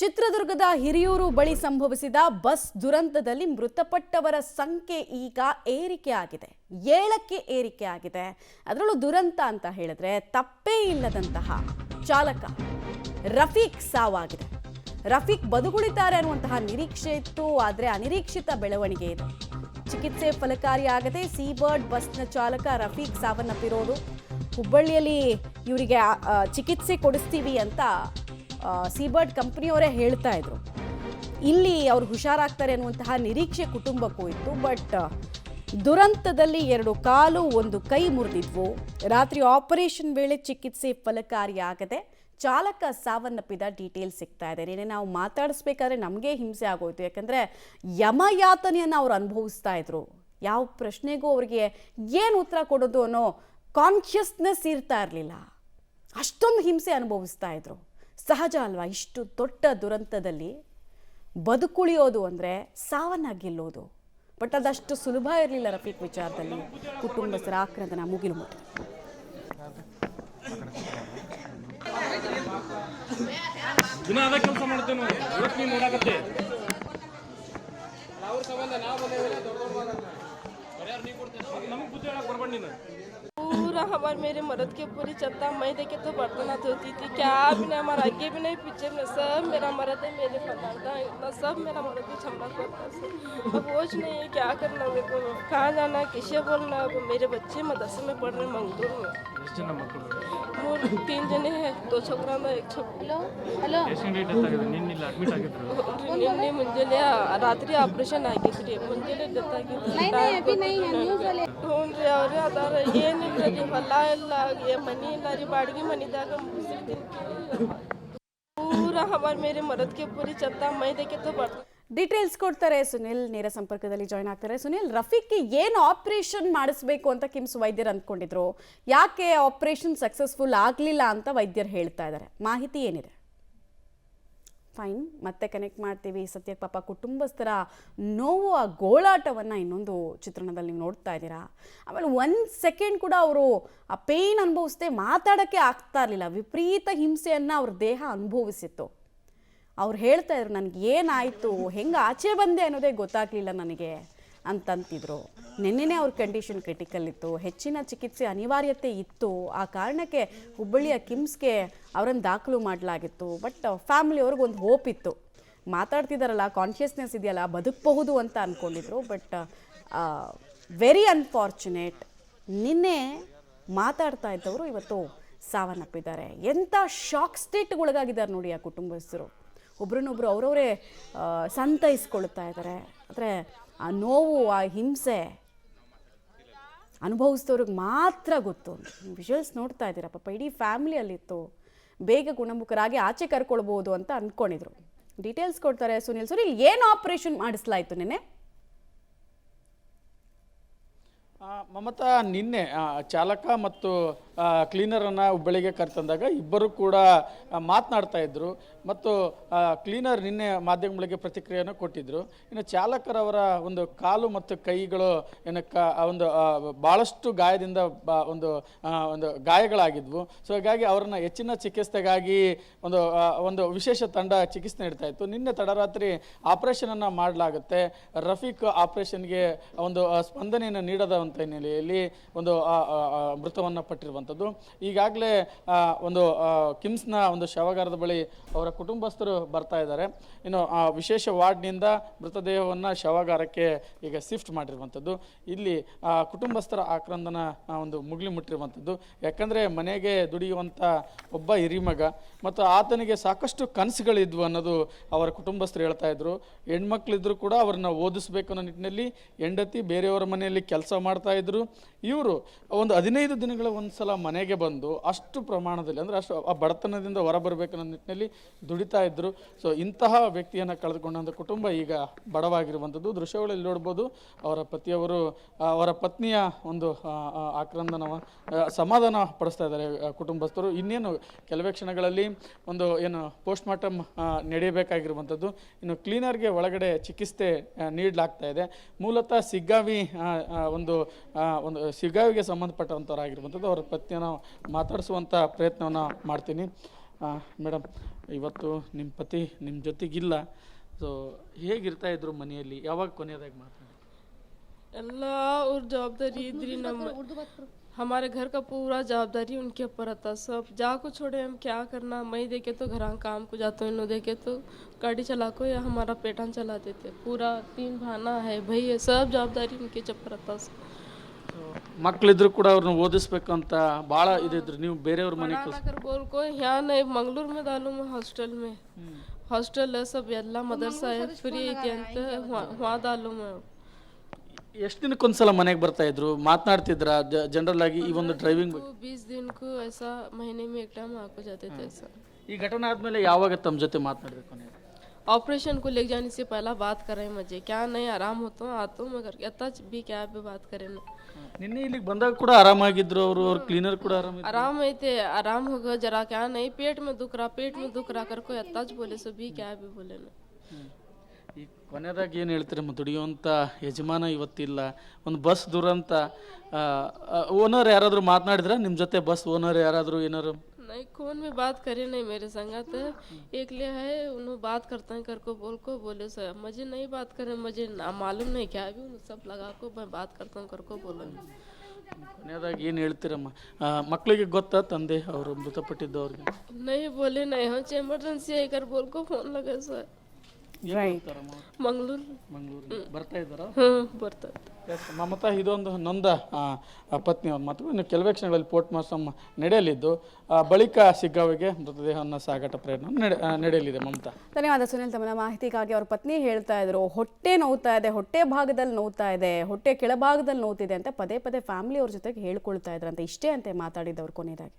ಚಿತ್ರದುರ್ಗದ ಹಿರಿಯೂರು ಬಳಿ ಸಂಭವಿಸಿದ ಬಸ್ ದುರಂತದಲ್ಲಿ ಮೃತಪಟ್ಟವರ ಸಂಖ್ಯೆ ಈಗ ಏರಿಕೆಯಾಗಿದೆ. 7ಕ್ಕೆ ಏರಿಕೆಯಾಗಿದೆ. ಅದರಲ್ಲೂ ದುರಂತ ಅಂತ ಹೇಳಿದ್ರೆ ತಪ್ಪೇ ಇಲ್ಲದಂತಹ ಚಾಲಕ ರಫೀಕ್ ಸಾವಾಗಿದೆ. ರಫೀಕ್ ಬದುಕುಳಿತಾರೆ ಅನ್ನುವಂತಹ ನಿರೀಕ್ಷೆ ಇತ್ತು, ಆದರೆ ಅನಿರೀಕ್ಷಿತ ಬೆಳವಣಿಗೆ ಇದೆ. ಚಿಕಿತ್ಸೆ ಫಲಕಾರಿಯಾಗದೆ ಸೀಬರ್ಡ್ ಬಸ್ನ ಚಾಲಕ ರಫೀಕ್ ಸಾವನ್ನಪ್ಪಿರೋದು. ಹುಬ್ಬಳ್ಳಿಯಲ್ಲಿ ಇವರಿಗೆ ಚಿಕಿತ್ಸೆ ಕೊಡಿಸ್ತೀವಿ ಅಂತ ಸೀಬರ್ಡ್ ಕಂಪನಿಯವರೇ ಹೇಳ್ತಾ ಇದ್ರು. ಇಲ್ಲಿ ಅವ್ರು ಹುಷಾರಾಗ್ತಾರೆ ಅನ್ನುವಂತಹ ನಿರೀಕ್ಷೆ ಕುಟುಂಬಕ್ಕೂ ಇತ್ತು. ಬಟ್ ದುರಂತದಲ್ಲಿ 2 ಕಾಲು 1 ಕೈ ಮುರಿದಿದ್ವು. ರಾತ್ರಿ ಆಪರೇಷನ್ ವೇಳೆ ಚಿಕಿತ್ಸೆ ಫಲಕಾರಿಯಾಗದೆ ಚಾಲಕ ಸಾವನ್ನಪ್ಪಿದ ಡೀಟೇಲ್ಸ್ ಸಿಗ್ತಾ ಇದೆ. ನಿನ್ನೆ ನಾವು ಮಾತಾಡಿಸ್ಬೇಕಾದ್ರೆ ನಮಗೆ ಹಿಂಸೆ ಆಗೋಯ್ತು. ಯಾಕಂದರೆ ಯಮಯಾತನೆಯನ್ನು ಅವ್ರು ಅನುಭವಿಸ್ತಾ ಇದ್ರು. ಯಾವ ಪ್ರಶ್ನೆಗೂ ಅವರಿಗೆ ಏನು ಉತ್ತರ ಕೊಡೋದು ಅನ್ನೋ ಕಾನ್ಷಿಯಸ್ನೆಸ್ ಇರ್ತಾ ಇರಲಿಲ್ಲ. ಅಷ್ಟೊಂದು ಹಿಂಸೆ ಅನುಭವಿಸ್ತಾ ಇದ್ರು. ಸಹಜ ಅಲ್ವಾ? ಇಷ್ಟು ದೊಡ್ಡ ದುರಂತದಲ್ಲಿ ಬದುಕುಳಿಯೋದು ಅಂದರೆ ಸಾವನ್ನ ಗೆಲ್ಲೋದು. ಬಟ್ ಅದಷ್ಟು ಸುಲಭ ಇರಲಿಲ್ಲ ರಫೀಕ್ ವಿಚಾರದಲ್ಲಿ. ಕುಟುಂಬಸ್ಥರ ಆಕ್ರಂದನ ಮುಗಿಲು ಮುಟ್ಟಿದೆ. ದಿನ ಅದ ಕೆಲಸ ಮಾಡ್ತೇನೆ. ಇವತ್ತು ನೀನು ನೋಡಾಕತ್ತೆ ಅವ್ರ ಸಂಬಂಧ ನಾವು ಬಂದೇವೆ. ದೊಡ್ಡ ನೀ ಕೊಡ್ತೇನೆ. ನಮಗೆ ಬುದ್ಧಿ ಹೇಳಕ್ ಬರ್ಬೇಡ ನೀನು. पूरा हमारे मेरे मर्द के पूरी चलता मैं देखे तो बर्तनाथ होती थी। क्या भी नहीं, हमारा आगे भी नहीं पीछे में सब मेरा मर्द है, मेरे फलादा इतना सब मेरा मर्द ही क्षमता करता है। अब बोझ नहीं है, क्या करना मेरे को, कहाँ जाना, किसे बोलना। अब मेरे बच्चे मदरसे में पढ़ रहे मंगदूर में। 3 जने हैं, 2 छोकरा में 1 छोकरा। हेलो निन्ने ಮುಂಜಾನೆ ರಾತ್ರಿ ಆಪರೇಷನ್ ಆಗಿದ್ರಿ. ಮುಂಜಾನೆ ಡೆತ್ ಆಗಿದ್ರಿ. ಹ್ಞೂನ್ರಿ ಅವ್ರೆ ಅದಾರ. ಏನಿಲ್ಲ ರೀ, ಹೊಲ ಇಲ್ಲ, ಮನಿ ಇಲ್ಲ ರೀ, ಬಾಡಿಗೆ ಮನಿದಾಗ ಮುಗಿಸಿರ್ತೀನಿ. ಪೂರಾ ಹಮಾರ್ ಮೇರೆ ಮರದ್ ಕೆ ಪೂರಿ ಚಲ್ತಾ ಮೈ ದೇಕೆ ತೋ ಬರ್ತಾ. ಡೀಟೇಲ್ಸ್ ಕೊಡ್ತಾರೆ ಸುನಿಲ್, ನೇರ ಸಂಪರ್ಕದಲ್ಲಿ ಜಾಯ್ನ್ ಆಗ್ತಾರೆ. ಸುನಿಲ್, ರಫೀಕ್ಗೆ ಏನು ಆಪರೇಷನ್ ಮಾಡಿಸ್ಬೇಕು ಅಂತ ಕಿಮ್ಸ್ ವೈದ್ಯರು ಅಂದ್ಕೊಂಡಿದ್ರು, ಯಾಕೆ ಆಪರೇಷನ್ ಸಕ್ಸಸ್ಫುಲ್ ಆಗಲಿಲ್ಲ ಅಂತ ವೈದ್ಯರು ಹೇಳ್ತಾ ಇದ್ದಾರೆ. ಮಾಹಿತಿ ಏನಿದೆ? ಫೈನ್, ಮತ್ತೆ ಕನೆಕ್ಟ್ ಮಾಡ್ತೀವಿ. ಸದ್ಯಕ್ಕೆ ಪಾಪ ಕುಟುಂಬಸ್ಥರ ನೋವು, ಆ ಗೋಳಾಟವನ್ನು ಇನ್ನೊಂದು ಚಿತ್ರಣದಲ್ಲಿ ನೀವು ನೋಡ್ತಾ ಇದ್ದೀರಾ. ಆಮೇಲೆ 1 ಸೆಕೆಂಡ್ ಕೂಡ ಅವರು ಆ ಪೇಯ್ನ್ ಅನುಭವಿಸದೆ ಮಾತಾಡೋಕ್ಕೆ ಆಗ್ತಾ ಇರಲಿಲ್ಲ. ವಿಪರೀತ ಹಿಂಸೆಯನ್ನು ಅವ್ರ ದೇಹ ಅನುಭವಿಸಿತ್ತು. ಅವ್ರು ಹೇಳ್ತಾ ಇದ್ರು, ನನಗೆ ಏನಾಯಿತು, ಹೆಂಗೆ ಆಚೆ ಬಂದೆ ಅನ್ನೋದೇ ಗೊತ್ತಾಗಲಿಲ್ಲ ನನಗೆ ಅಂತಂತಿದ್ರು. ನಿನ್ನೆನೇ ಅವ್ರ ಕಂಡೀಷನ್ ಕ್ರಿಟಿಕಲ್ ಇತ್ತು, ಹೆಚ್ಚಿನ ಚಿಕಿತ್ಸೆ ಅನಿವಾರ್ಯತೆ ಇತ್ತು. ಆ ಕಾರಣಕ್ಕೆ ಹುಬ್ಬಳ್ಳಿಯ ಕಿಮ್ಸ್ಗೆ ಅವರನ್ನು ದಾಖಲು ಮಾಡಲಾಗಿತ್ತು. ಬಟ್ ಫ್ಯಾಮಿಲಿಯವ್ರಿಗೆ ಒಂದು ಹೋಪ್ ಇತ್ತು, ಮಾತಾಡ್ತಿದ್ದಾರಲ್ಲ, ಕಾನ್ಷಿಯಸ್ನೆಸ್ ಇದೆಯಲ್ಲ, ಬದುಕಬಹುದು ಅಂತ ಅಂದ್ಕೊಂಡಿದ್ರು. ಬಟ್ ವೆರಿ ಅನ್ಫಾರ್ಚುನೇಟ್, ನಿನ್ನೆ ಮಾತಾಡ್ತಾ ಇದ್ದವರು ಇವತ್ತು ಸಾವನ್ನಪ್ಪಿದ್ದಾರೆ. ಎಂಥ ಶಾಕ್ ಸ್ಟೇಟ್ಗೆ ಒಳಗಾಗಿದ್ದಾರೆ ನೋಡಿ ಆ ಕುಟುಂಬಸ್ಥರು. ಒಬ್ರನ್ನೊಬ್ರು ಅವರವರೇ ಸಂತೈಸ್ಕೊಳ್ತಾ ಇದ್ದಾರೆ. ಆದರೆ ಆ ನೋವು, ಆ ಹಿಂಸೆ ಅನುಭವಿಸಿದವ್ರಿಗೆ ಮಾತ್ರ ಗೊತ್ತು. ವಿಜುವಲ್ಸ್ ನೋಡ್ತಾ ಇದ್ದೀರಾ, ಪಾಪ ಇಡೀ ಫ್ಯಾಮಿಲಿಯಲ್ಲಿತ್ತು. ಬೇಗ ಗುಣಮುಖರಾಗಿ ಆಚೆ ಕರ್ಕೊಳ್ಬೋದು ಅಂತ ಅಂದ್ಕೊಂಡಿದ್ರು. ಡೀಟೇಲ್ಸ್ ಕೊಡ್ತಾರೆ ಸುನಿಲ್. ಸುನಿಲ್, ಏನು ಆಪರೇಷನ್ ಮಾಡಿಸ್ಲಾಯಿತು ನಿನ್ನೆ? ಮಮತಾ, ನಿನ್ನೆ ಚಾಲಕ ಮತ್ತು ಕ್ಲೀನರನ್ನು ಹುಬ್ಬಳ್ಳಿಗೆ ಕರೆತಂದಾಗ ಇಬ್ಬರು ಕೂಡ ಮಾತನಾಡ್ತಾ ಇದ್ದರು. ಮತ್ತು ಕ್ಲೀನರ್ ನಿನ್ನೆ ಮಾಧ್ಯಮಗಳಿಗೆ ಪ್ರತಿಕ್ರಿಯೆಯನ್ನು ಕೊಟ್ಟಿದ್ದರು. ಇನ್ನು ಚಾಲಕರವರ ಒಂದು ಕಾಲು ಮತ್ತು ಕೈಗಳು ಒಂದು ಭಾಳಷ್ಟು ಗಾಯದಿಂದ ಒಂದು ಗಾಯಗಳಾಗಿದ್ವು. ಸೊ ಹಾಗಾಗಿ ಅವರನ್ನು ಹೆಚ್ಚಿನ ಚಿಕಿತ್ಸೆಗಾಗಿ ಒಂದು ವಿಶೇಷ ತಂಡ ಚಿಕಿತ್ಸೆ ನೀಡ್ತಾ ಇತ್ತು. ನಿನ್ನೆ ತಡರಾತ್ರಿ ಆಪರೇಷನನ್ನು ಮಾಡಲಾಗುತ್ತೆ. ರಫೀಕ್ ಆಪರೇಷನ್ಗೆ ಒಂದು ಸ್ಪಂದನೆಯನ್ನು ನೀಡದ ಹಿನ್ನೆಲೆಯಲ್ಲಿ ಒಂದು ಮೃತವನ್ನು ಪಟ್ಟಿರುವಂಥದ್ದು. ಈಗಾಗಲೇ ಒಂದು ಕಿಮ್ಸ್ನ ಒಂದು ಶವಗಾರದ ಬಳಿ ಅವರ ಕುಟುಂಬಸ್ಥರು ಬರ್ತಾ ಇದ್ದಾರೆ. ಇನ್ನು ವಿಶೇಷ ವಾರ್ಡ್ನಿಂದ ಮೃತದೇಹವನ್ನು ಶವಗಾರಕ್ಕೆ ಈಗ ಶಿಫ್ಟ್ ಮಾಡಿರುವಂಥದ್ದು. ಇಲ್ಲಿ ಕುಟುಂಬಸ್ಥರ ಆಕ್ರಂದನ ಒಂದು ಮುಗಿಲು ಮುಟ್ಟಿರುವಂಥದ್ದು. ಯಾಕಂದರೆ ಮನೆಗೆ ದುಡಿಯುವಂಥ ಒಬ್ಬ ಹಿರಿಮಗ ಮತ್ತು ಆತನಿಗೆ ಸಾಕಷ್ಟು ಕನಸುಗಳಿದ್ವು ಅನ್ನೋದು ಅವರ ಕುಟುಂಬಸ್ಥರು ಹೇಳ್ತಾ ಇದ್ರು. ಹೆಣ್ಮಕ್ಳಿದ್ರು ಕೂಡ ಅವ್ರನ್ನ ಓದಿಸ್ಬೇಕು ಅನ್ನೋ ನಿಟ್ಟಿನಲ್ಲಿ ಹೆಂಡತಿ ಬೇರೆಯವರ ಮನೆಯಲ್ಲಿ ಕೆಲಸ ಮಾಡ್ತಾ ಇದ್ರು. ಇವರು ಒಂದು 15 ದಿನಗಳ ಒಂದ್ಸಲ ಮನೆಗೆ ಬಂದು ಅಷ್ಟು ಪ್ರಮಾಣದಲ್ಲಿ, ಅಂದರೆ ಅಷ್ಟು ಆ ಬಡತನದಿಂದ ಹೊರಬರಬೇಕನ್ನೋ ನಿಟ್ಟಿನಲ್ಲಿ ದುಡಿತಾ ಇದ್ರು. ಸೊ ಇಂತಹ ವ್ಯಕ್ತಿಯನ್ನು ಕಳೆದುಕೊಂಡಂಥ ಕುಟುಂಬ ಈಗ ಬಡವಾಗಿರುವಂಥದ್ದು. ದೃಶ್ಯಗಳಲ್ಲಿ ನೋಡ್ಬೋದು, ಅವರ ಪತಿಯವರು ಅವರ ಪತ್ನಿಯ ಒಂದು ಆಕ್ರಂದನ ಸಮಾಧಾನ ಪಡಿಸ್ತಾ ಇದ್ದಾರೆ ಕುಟುಂಬಸ್ಥರು. ಇನ್ನೇನು ಕೆಲವೇ ಕ್ಷಣಗಳಲ್ಲಿ ಒಂದು ಏನು ಪೋಸ್ಟ್ ಮಾರ್ಟಮ್ ನಡೆಯಬೇಕಾಗಿರುವಂಥದ್ದು. ಇನ್ನು ಕ್ಲೀನರ್ಗೆ ಒಳಗಡೆ ಚಿಕಿತ್ಸೆ ನೀಡಲಾಗ್ತಾ ಇದೆ. ಮೂಲತಃ ಸಿಗ್ಗಾವಿ ಒಂದು ಸಿಗಾವಿಗೆ ಸಂಬಂಧಪಟ್ಟಂಥವರಾಗಿರುವಂಥದ್ದು. ಅವರ ಪತ್ನಿಯನ್ನು ಮಾತಾಡಿಸುವಂಥ ಪ್ರಯತ್ನವನ್ನು ಮಾಡ್ತೀನಿ. ಮೇಡಮ್, ಇವತ್ತು ನಿಮ್ಮ ಪತಿ ನಿಮ್ಮ ಜೊತೆಗಿಲ್ಲ. ಸೊ ಹೇಗಿರ್ತಾ ಇದ್ರು ಮನೆಯಲ್ಲಿ, ಯಾವಾಗ ಕೊನೆಯದಾಗಿ ಮಾತಾಡಿ? अल्लाह और जवाबदारी इधर ही हमारे घर का पूरा जवाबदारी उनके ऊपर रहता सब जा को छोड़े हम क्या करना मैं देखे तो घर काम को जाते हैं इन्हों देखे तो गाड़ी चला को या हमारा पेटान चला देते पूरा 3 भाना है भाई है सब जवाबदारी उनके ऊपर रहता सब ಮಕ್ಕಳಿದ್ರು ಕೂಡ ಅವ್ರನ್ನ ಓದಿಸ್ಬೇಕು ಅಂತ ಭಾಳ ಇದಿದ್ರು, ನೀವು ಬೇರೆಯವ್ರ ಮನೆ कर बोल को यहाँ नहीं मंगलूर में डालू मैं हॉस्टल में हॉस्टल है सब ಎಲ್ಲ मदरसा है फ्री ಐತಿ ಅಂತ वहाँ डालू मैं ಎಷ್ಟು ದಿನಕ್ಕೊಂದ್ಸಲ ಮನೆಗೆ ಬರ್ತಾ ಇದ್ರು, ಮಾತನಾಡ್ತಿದ್ರ ಜನರಲ್ ಆಗಿ ಈ ಒಂದು ಡ್ರೈವಿಂಗ್ ಬಗ್ಗೆ? 20 दिन को ऐसा महीने में एक टाइम आको जाते थे ऐसा। ಈ ಘಟನೆ ಆದ್ಮೇಲೆ ಯಾವಾಗ ತಮ್ಮ ಜೊತೆ ಮಾತನಾಡಿದ್ರು ಕೊನೆಗೆ? ऑपरेशन को ले जाने से पहला बात कर रहे हैं मुझे क्या नहीं आराम होता हूँ आता हूँ मगर इतना भी क्या भी बात करें ना ನಿನ್ನೆ ಇಲ್ಲಿಗೆ ಬಂದಾಗ ಕೂಡ ಆರಾಮಾಗಿದ್ರು ಅವರು, ಅವ್ರ ಕ್ಲೀನರ್ ಕೂಡ ಆರಾಮಿದ್ರು. आराम ऐते आराम होगा जरा क्या नहीं पेट में दुख रहा कर कोई इतना बोले सो भी क्या भी बोले ना। ಈ ಕೊನೆಯದಾಗಿ ಏನು ಹೇಳ್ತೀರಮ್ಮ? ದುಡಿಯುವಂಥ ಯಜಮಾನ ಇವತ್ತಿಲ್ಲ, ಒಂದು ಬಸ್ ದುರಂತ, ಓನರ್ ಯಾರಾದರೂ ಮಾತನಾಡಿದ್ರ ನಿಮ್ಮ ಜೊತೆ? ಬಸ್ ಓನರ್ ಯಾರಾದರೂ ಏನಾರು? नहीं कौन भी बात करे नहीं मेरे संगत एक ले है उन्होंने बात करता है कर को बोल को बोले सर मुझे नहीं बात करे मुझे ना मालूम नहीं क्या भी उन्हें सब लगा को मैं बात करता हूँ कर को बोलो। ಕೊನೆಯದಾಗಿ ಏನು ಹೇಳ್ತೀರಮ್ಮ? ಮಕ್ಕಳಿಗೆ ಗೊತ್ತಾ ತಂದೆ ಅವರು ಮೃತಪಟ್ಟಿದ್ದವ್ರಿಗೆ? नहीं बोले नहीं हम एमरजेंसी है कर बोल को फोन लगे सर ರೈಟ್. मंगलूर ಮಂಗಳೂರಿಗೆ ಬರ್ತಾ ಇದ್ದಾರಾ? ಬರ್ತಾ ಮಮತಾ ಇದೊಂದು ನೊಂದ ಪತ್ನಿ ಅವ್ರ ಮಾತು. ಇನ್ನು ಕೆಲವೇ ಕ್ಷಣಗಳಲ್ಲಿ ಪೋರ್ಟ್ ಮಾಸ್ಟರ್ ನಡೆಯಲಿದ್ದು, ಬಳಿಕ ಶಿಗ್ಗಾವಿಗೆ ಮೃತದೇಹವನ್ನು ಸಾಗಾಟ ಪ್ರಯತ್ನ ನಡೆಯಲಿದೆ. ಮಮತಾ, ಧನ್ಯವಾದ ಸುನಿಲ್ ತಮ್ಮ ಮಾಹಿತಿಗಾಗಿ. ಅವ್ರ ಪತ್ನಿ ಹೇಳ್ತಾ ಇದ್ರು ಹೊಟ್ಟೆ ನೋವ್ತಾ ಇದೆ, ಹೊಟ್ಟೆ ಭಾಗದಲ್ಲಿ ನೋವ್ತಾ ಇದೆ, ಹೊಟ್ಟೆ ಕೆಳಭಾಗದಲ್ಲಿ ನೋವ್ತಿದೆ ಅಂತ ಪದೇ ಪದೇ ಫ್ಯಾಮಿಲಿ ಅವ್ರ ಜೊತೆಗೆ ಹೇಳ್ಕೊಳ್ತಾ ಇದ್ರಂತೆ. ಇಷ್ಟೇ ಅಂತೆ ಮಾತಾಡಿದ್ದವ್ರು ಕೊನೆಯದಾಗಿ.